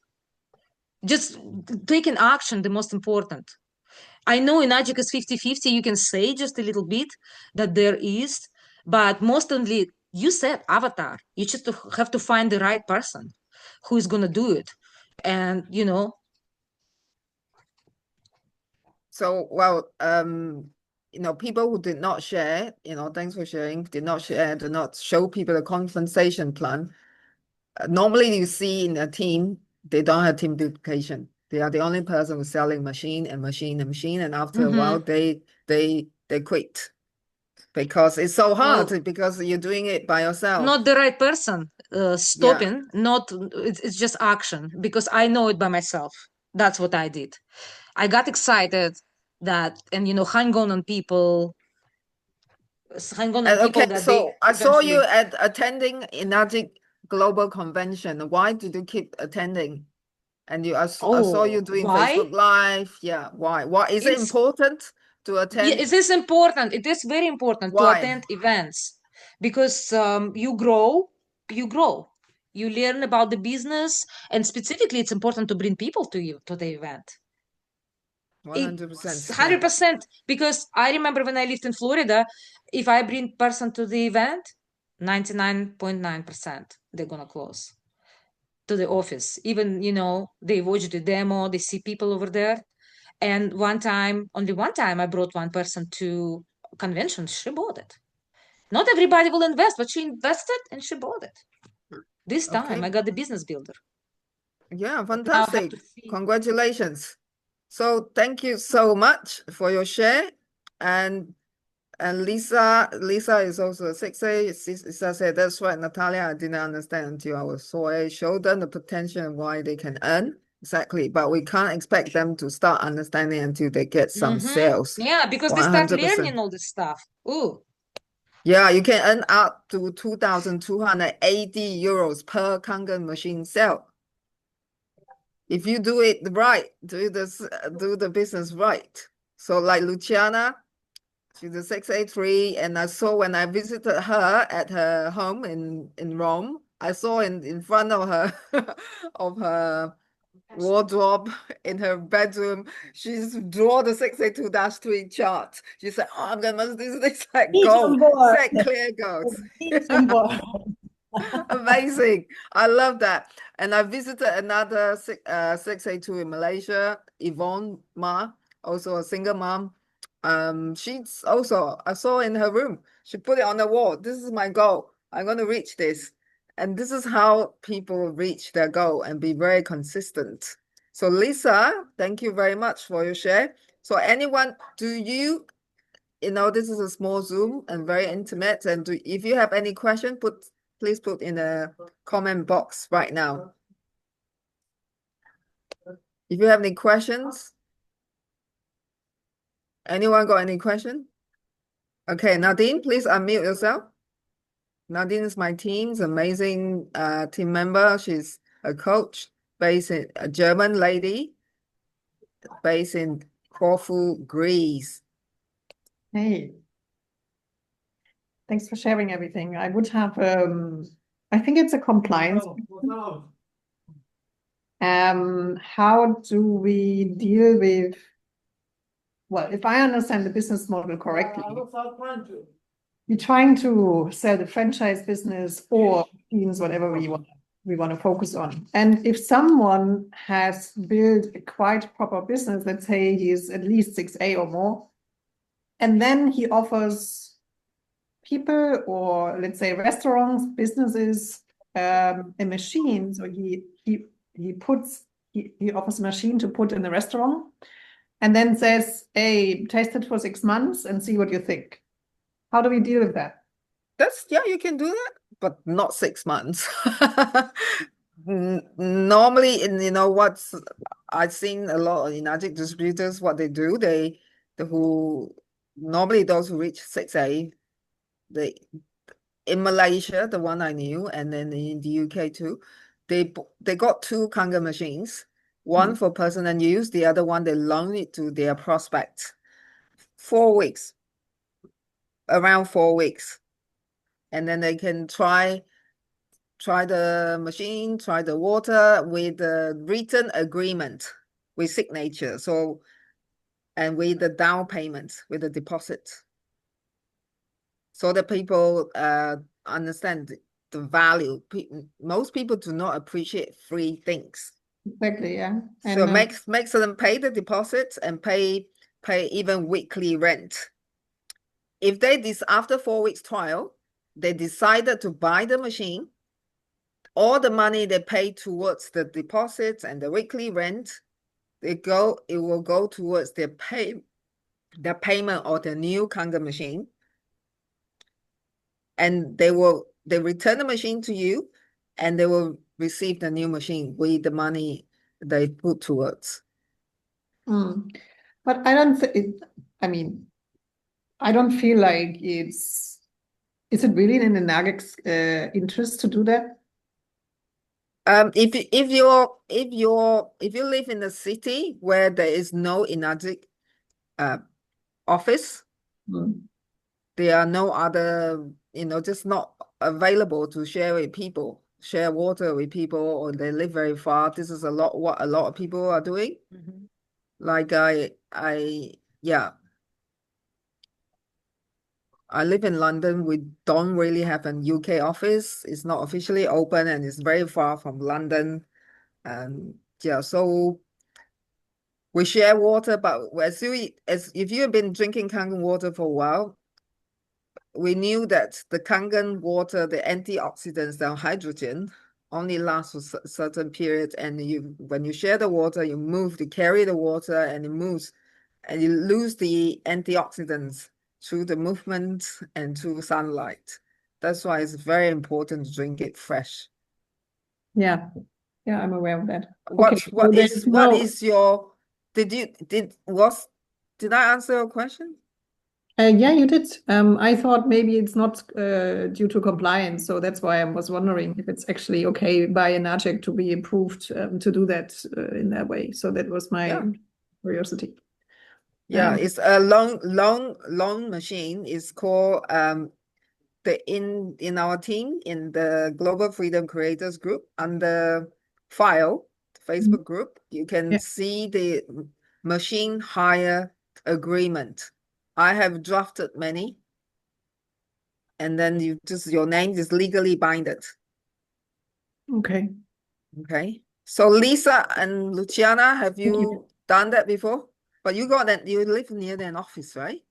Just taking action, the most important. I know Enagic is 50-50. You can say just a little bit that there is, but mostly you said avatar. You just have to find the right person who is gonna do it. And So, well, people who did not share, thanks for sharing, did not share, did not show people the compensation plan. Normally you see in a team, they don't have team duplication. They are the only person who's selling machine and machine and machine. And after a while, they quit because it's so hard well, because you're doing it by yourself. not the right person Yeah. stopping, not it's just action because I know it by myself. That's what I did. I got excited that and hang on people Okay, that they so I saw you at attending Enagic Global Convention. Why did you keep attending? And I saw you doing why? Facebook Live. Yeah, why? Why is it It's important to attend? it is important. It is very important to Why? attend events because you grow, you learn about the business, and specifically, it's important to bring people to you to the event. 100%. 100% because I remember when I lived in Florida, if I bring person to the event, 99.9% they're gonna close to the office. Even they watch the demo, they see people over there. And only one time, I brought one person to convention. She bought it. Not everybody will invest, but she invested and she bought it. This time, I got the business builder. Yeah, Now I have fantastic. to see. Congratulations. So thank you so much for your share. And Lisa is also a 6A. Lisa said, that's right, Natalya, I didn't understand until I was 4A. Show them the potential and why they can earn. Exactly. But we can't expect them to start understanding until they get some sales. Yeah, because they start 100%. learning all this stuff. Ooh. Yeah, you can earn up to 2,280 euros per Kangen machine sale. If you do it right, do the business right. So like Luciana, she's a 683, and I saw when I visited her at her home in Rome, I saw in front of her of her wardrobe in her bedroom, she's draw the 682-3 chart. She said, "Oh, I'm gonna do this like Vision goal, board. set clear goals." Vision board. Amazing. I love that. And I visited another 682 in Malaysia, Yvonne Ma, also a single mom. She's also, I saw in her room, she put it on the wall. This is my goal. I'm going to reach this. And this is how people reach their goal and be very consistent. So Lisa, thank you very much for your share. So anyone, this is a small Zoom and very intimate. And if you have any question, please put in a comment box right now. If you have any questions, anyone got any question? Okay, Nadine, please unmute yourself. Nadine is my team's amazing team member. She's a coach a German lady based in Corfu, Greece. Hey, thanks for sharing everything. I would have, I think it's a compliance. How do we deal with, well, if I understand the business model correctly, we're trying to sell the franchise business or teams, whatever we want to focus on. And if someone has built a quite proper business, let's say he's at least 6A or more, and then he offers people or let's say restaurants, businesses, a machine. So he offers a machine to put in the restaurant and then says, hey, taste it for 6 months and see what you think. How do we deal with that? You can do that, but not 6 months. Normally, I've seen a lot of Enagic distributors, what they do, normally those who reach 6A, in Malaysia, the one I knew, and then in the UK too, they got 2 Kangen machines, one for personal use, the other one they loan it to their prospects. 4 weeks. around 4 weeks. And then they can try the machine, try the water with the written agreement with signature. So, and with the down payment, with the deposit. So that people understand the value. Most people do not appreciate free things. Exactly, yeah. So And makes them pay the deposits and pay even weekly rent. If they after 4 weeks trial, they decided to buy the machine, all the money they pay towards the deposits and the weekly rent, it will go towards their payment of the new Kangen machine. And they return the machine to you, and they will receive the new machine with the money they put towards. but I don't think I mean, I don't feel like is it really in Enagic's interest to do that? If you live in a city where there is no Enagic office, there are no other, just not available to share water with people, or they live very far. This is what a lot of people are doing. Like I live in London. We don't really have an UK office. It's not officially open, and it's very far from London. So we share water, but if you have been drinking Kangen water for a while, we knew that the Kangen water, the antioxidants, the hydrogen, only lasts for a certain period. And when you share the water, you carry the water, and it moves, and you lose the antioxidants through the movement and through sunlight. That's why it's very important to drink it fresh. Yeah, I'm aware of that. Did I answer your question? Yeah, you did. I thought maybe it's not due to compliance, so that's why I was wondering if it's actually okay by Enagic to be approved to do that in that way. So that was my curiosity. Yeah, it's a long machine. It's called in our team, in the Global Freedom Creators Group, under file Facebook group, you can see the machine hire agreement. I have drafted many, and then your name is legally binded. Okay. So Lisa and Luciana, have you done that before? But you live near an office, right?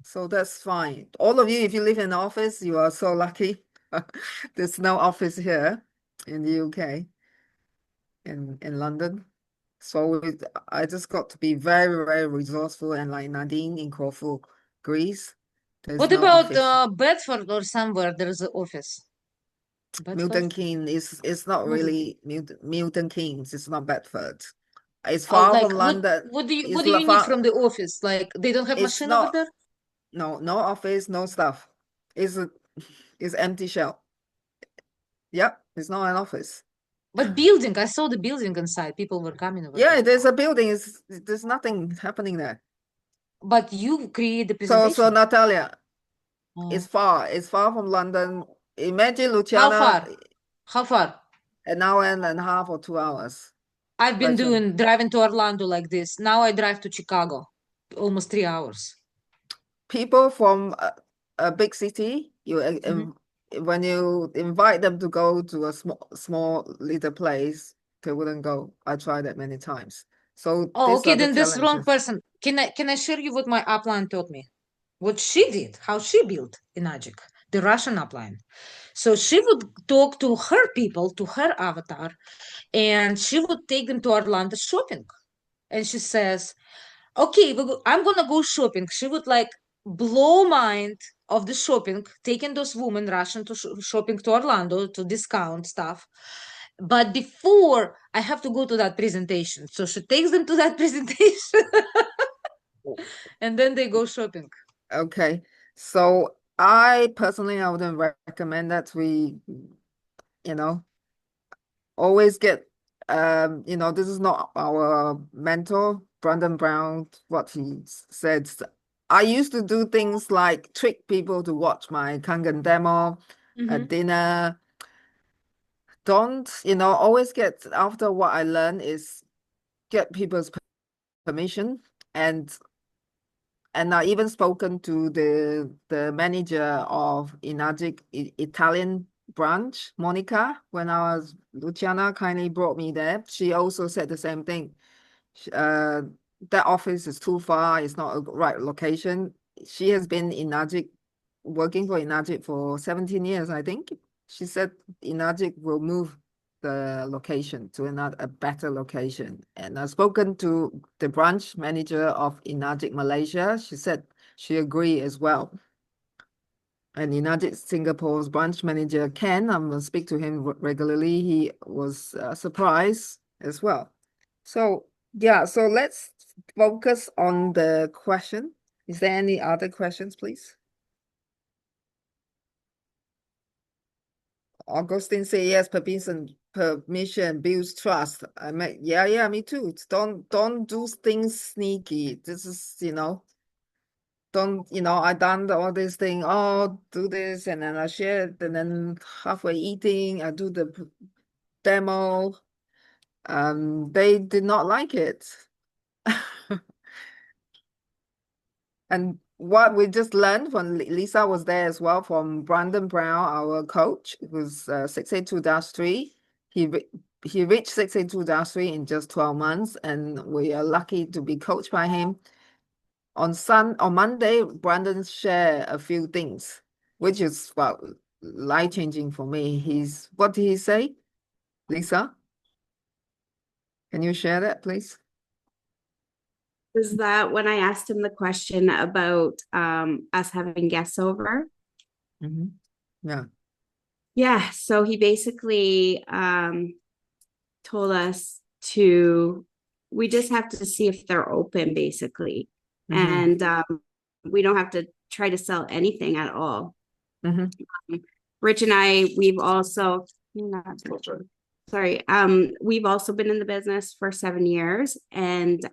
So that's fine. All of you, if you live in an office, you are so lucky. There's no office here in the UK, in London. So I just got to be very, very resourceful, and like Nadine in Corfu, Greece. There's What no about office. Bedford or somewhere there is an office? Milton Keynes is not really Milton Keynes. It's not Bedford. It's Oh, far like from London. what do you need from the office? Like they don't have It's machine over not. there? No office, no stuff. It's empty shell. Yep, it's not an office. But building, I saw the building inside. People were coming over Yeah, there. there's a building. There's nothing happening there. But you create the So presentation. Natalya, Oh. it's far from London. Imagine How Luciana, far? How far? an hour and a half or 2 hours. I've been by train. driving to Orlando like this. Now I drive to Chicago, almost 3 hours. People from a big city, when you invite them to go to a small little place, they wouldn't go. I tried that many times. So Oh, these okay, are the then this wrong challenges. person. Can I share you what my upline taught me? What she did, how she built Enagic, the Russian upline. So she would talk to her people, to her avatar, and she would take them to Orlando shopping. And she says, okay, I'm gonna go shopping. She would like blow mind of the shopping, taking those women Russian to shopping to Orlando to discount stuff. But before I have to go to that presentation, so she takes them to that presentation, and then they go shopping. Okay, so I personally, I wouldn't recommend that. We, always get, this is not our mentor, Brandon Brown, what he said. I used to do things like trick people to watch my Kangen demo at dinner. Don't, always get, after what I learned is get people's permission. And I even spoken to the manager of Enagic Italian branch, Monica, when Luciana kindly brought me there. She also said the same thing. That office is too far. It's not a right location. She has been in Enagic, working for Enagic for 17 years, I think. She said Enagic will move the location to a better location. And I've spoken to the branch manager of Enagic Malaysia. She said she agreed as well. And Enagic Singapore's branch manager, Ken, I'm going to speak to him regularly. He was surprised as well. So, yeah, so let's focus on the question. Is there any other questions, please? Augustine say yes, permission builds trust. Yeah, me too. Don't do things sneaky. This is, I done all this thing, do this, and then I share it, and then halfway eating, I do the demo. They did not like it. And what we just learned when Lisa was there as well, from Brandon Brown, our coach, it was 682-3. He reached 682-3 in just 12 months, and we are lucky to be coached by him. On Monday, Brandon shared a few things, which is life-changing for me. What did he say, Lisa? Can you share that, please? Is that when I asked him the question about us having guests over? Yeah. Yeah, so he basically told us we just have to see if they're open, basically. And we don't have to try to sell anything at all. Rich and I, we've also we've also been in the business for 7 years, and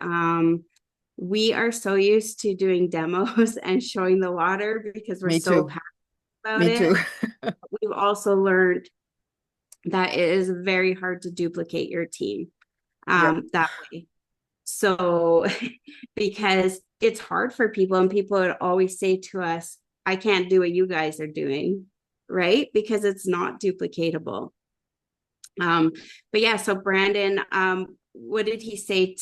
we are so used to doing demos and showing the water because we're so passionate about it. Me too. We've also learned that it is very hard to duplicate your team that way. So because it's hard for people, and people would always say to us, I can't do what you guys are doing, right? Because it's not duplicatable. But yeah, so Brandon, what did he say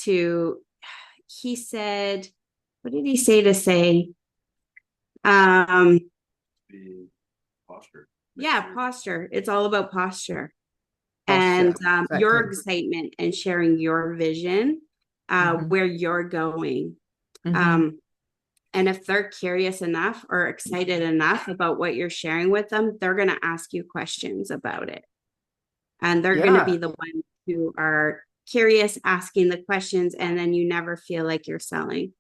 he said, what did he say to say? The posture. Yeah, posture. It's all about posture. And Exactly. your excitement and sharing your vision, where you're going. And if they're curious enough or excited enough about what you're sharing with them, they're going to ask you questions about it. And they're going to be the ones who are curious, asking the questions, and then you never feel like you're selling.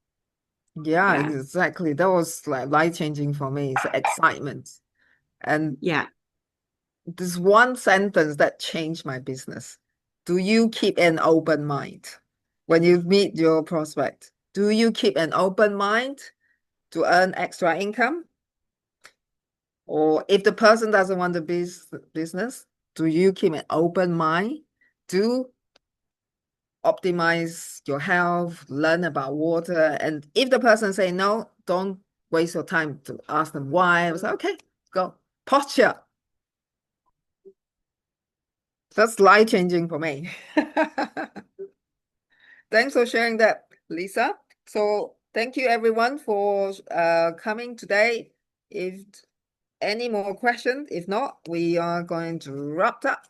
Yeah, exactly. That was like life-changing for me. It's excitement. And this one sentence that changed my business. Do you keep an open mind when you meet your prospect? Do you keep an open mind to earn extra income? Or if the person doesn't want the business, do you keep an open mind to optimize your health, learn about water? And if the person say no, don't waste your time to ask them why. I was like, okay, go. Posture. That's life-changing for me. Thanks for sharing that, Lisa. So thank you everyone for coming today. If any more questions, if not, we are going to wrap up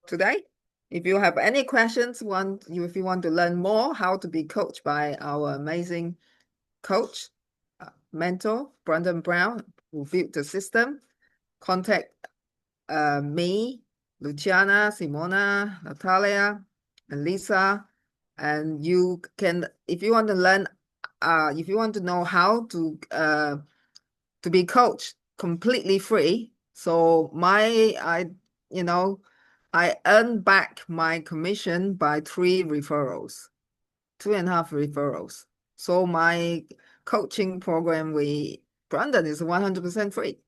today. If you have any questions, if you want to learn more how to be coached by our amazing coach, mentor, Brandon Brown, who built the system, contact me, Luciana, Simona, Natalya, and Lisa. And you can, if you want to learn, if you want to know how to be coached completely free. So I earn back my commission by 3 referrals, 2.5 referrals. So my coaching program Brandon is 100% free.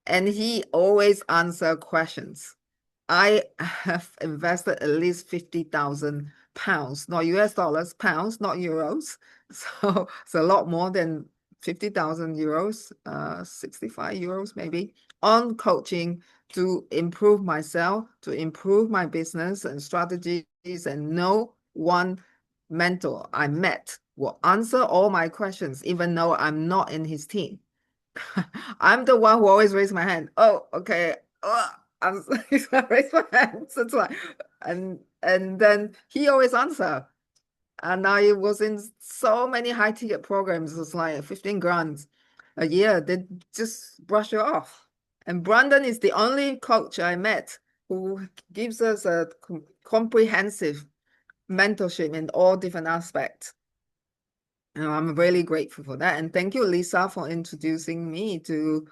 And he always answer questions. I have invested at least 50,000 pounds, not US dollars, pounds, not euros. So it's a lot more than 50,000 euros, 65 euros maybe, on coaching to improve myself, to improve my business and strategies. And no one mentor I met will answer all my questions, even though I'm not in his team. I'm the one who always raise my hand. Oh, okay. I'm raise my hand. That's why. And then he always answer. And I was in so many high ticket programs. It's like 15 grand a year. They just brush you off. And Brandon is the only coach I met who gives us a comprehensive mentorship in all different aspects. And I'm really grateful for that. And thank you, Lisa, for introducing me to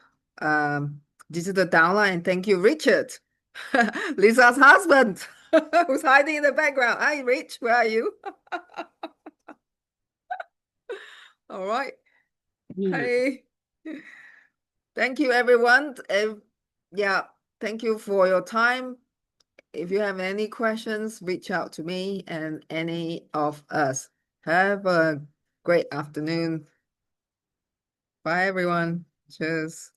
digital downline. And thank you, Richard, Lisa's husband, who's hiding in the background. Hi, Rich, where are you? All right. Hey. Thank you, everyone. Yeah, thank you for your time. If you have any questions, reach out to me and any of us. Have a great afternoon. Bye, everyone. Cheers.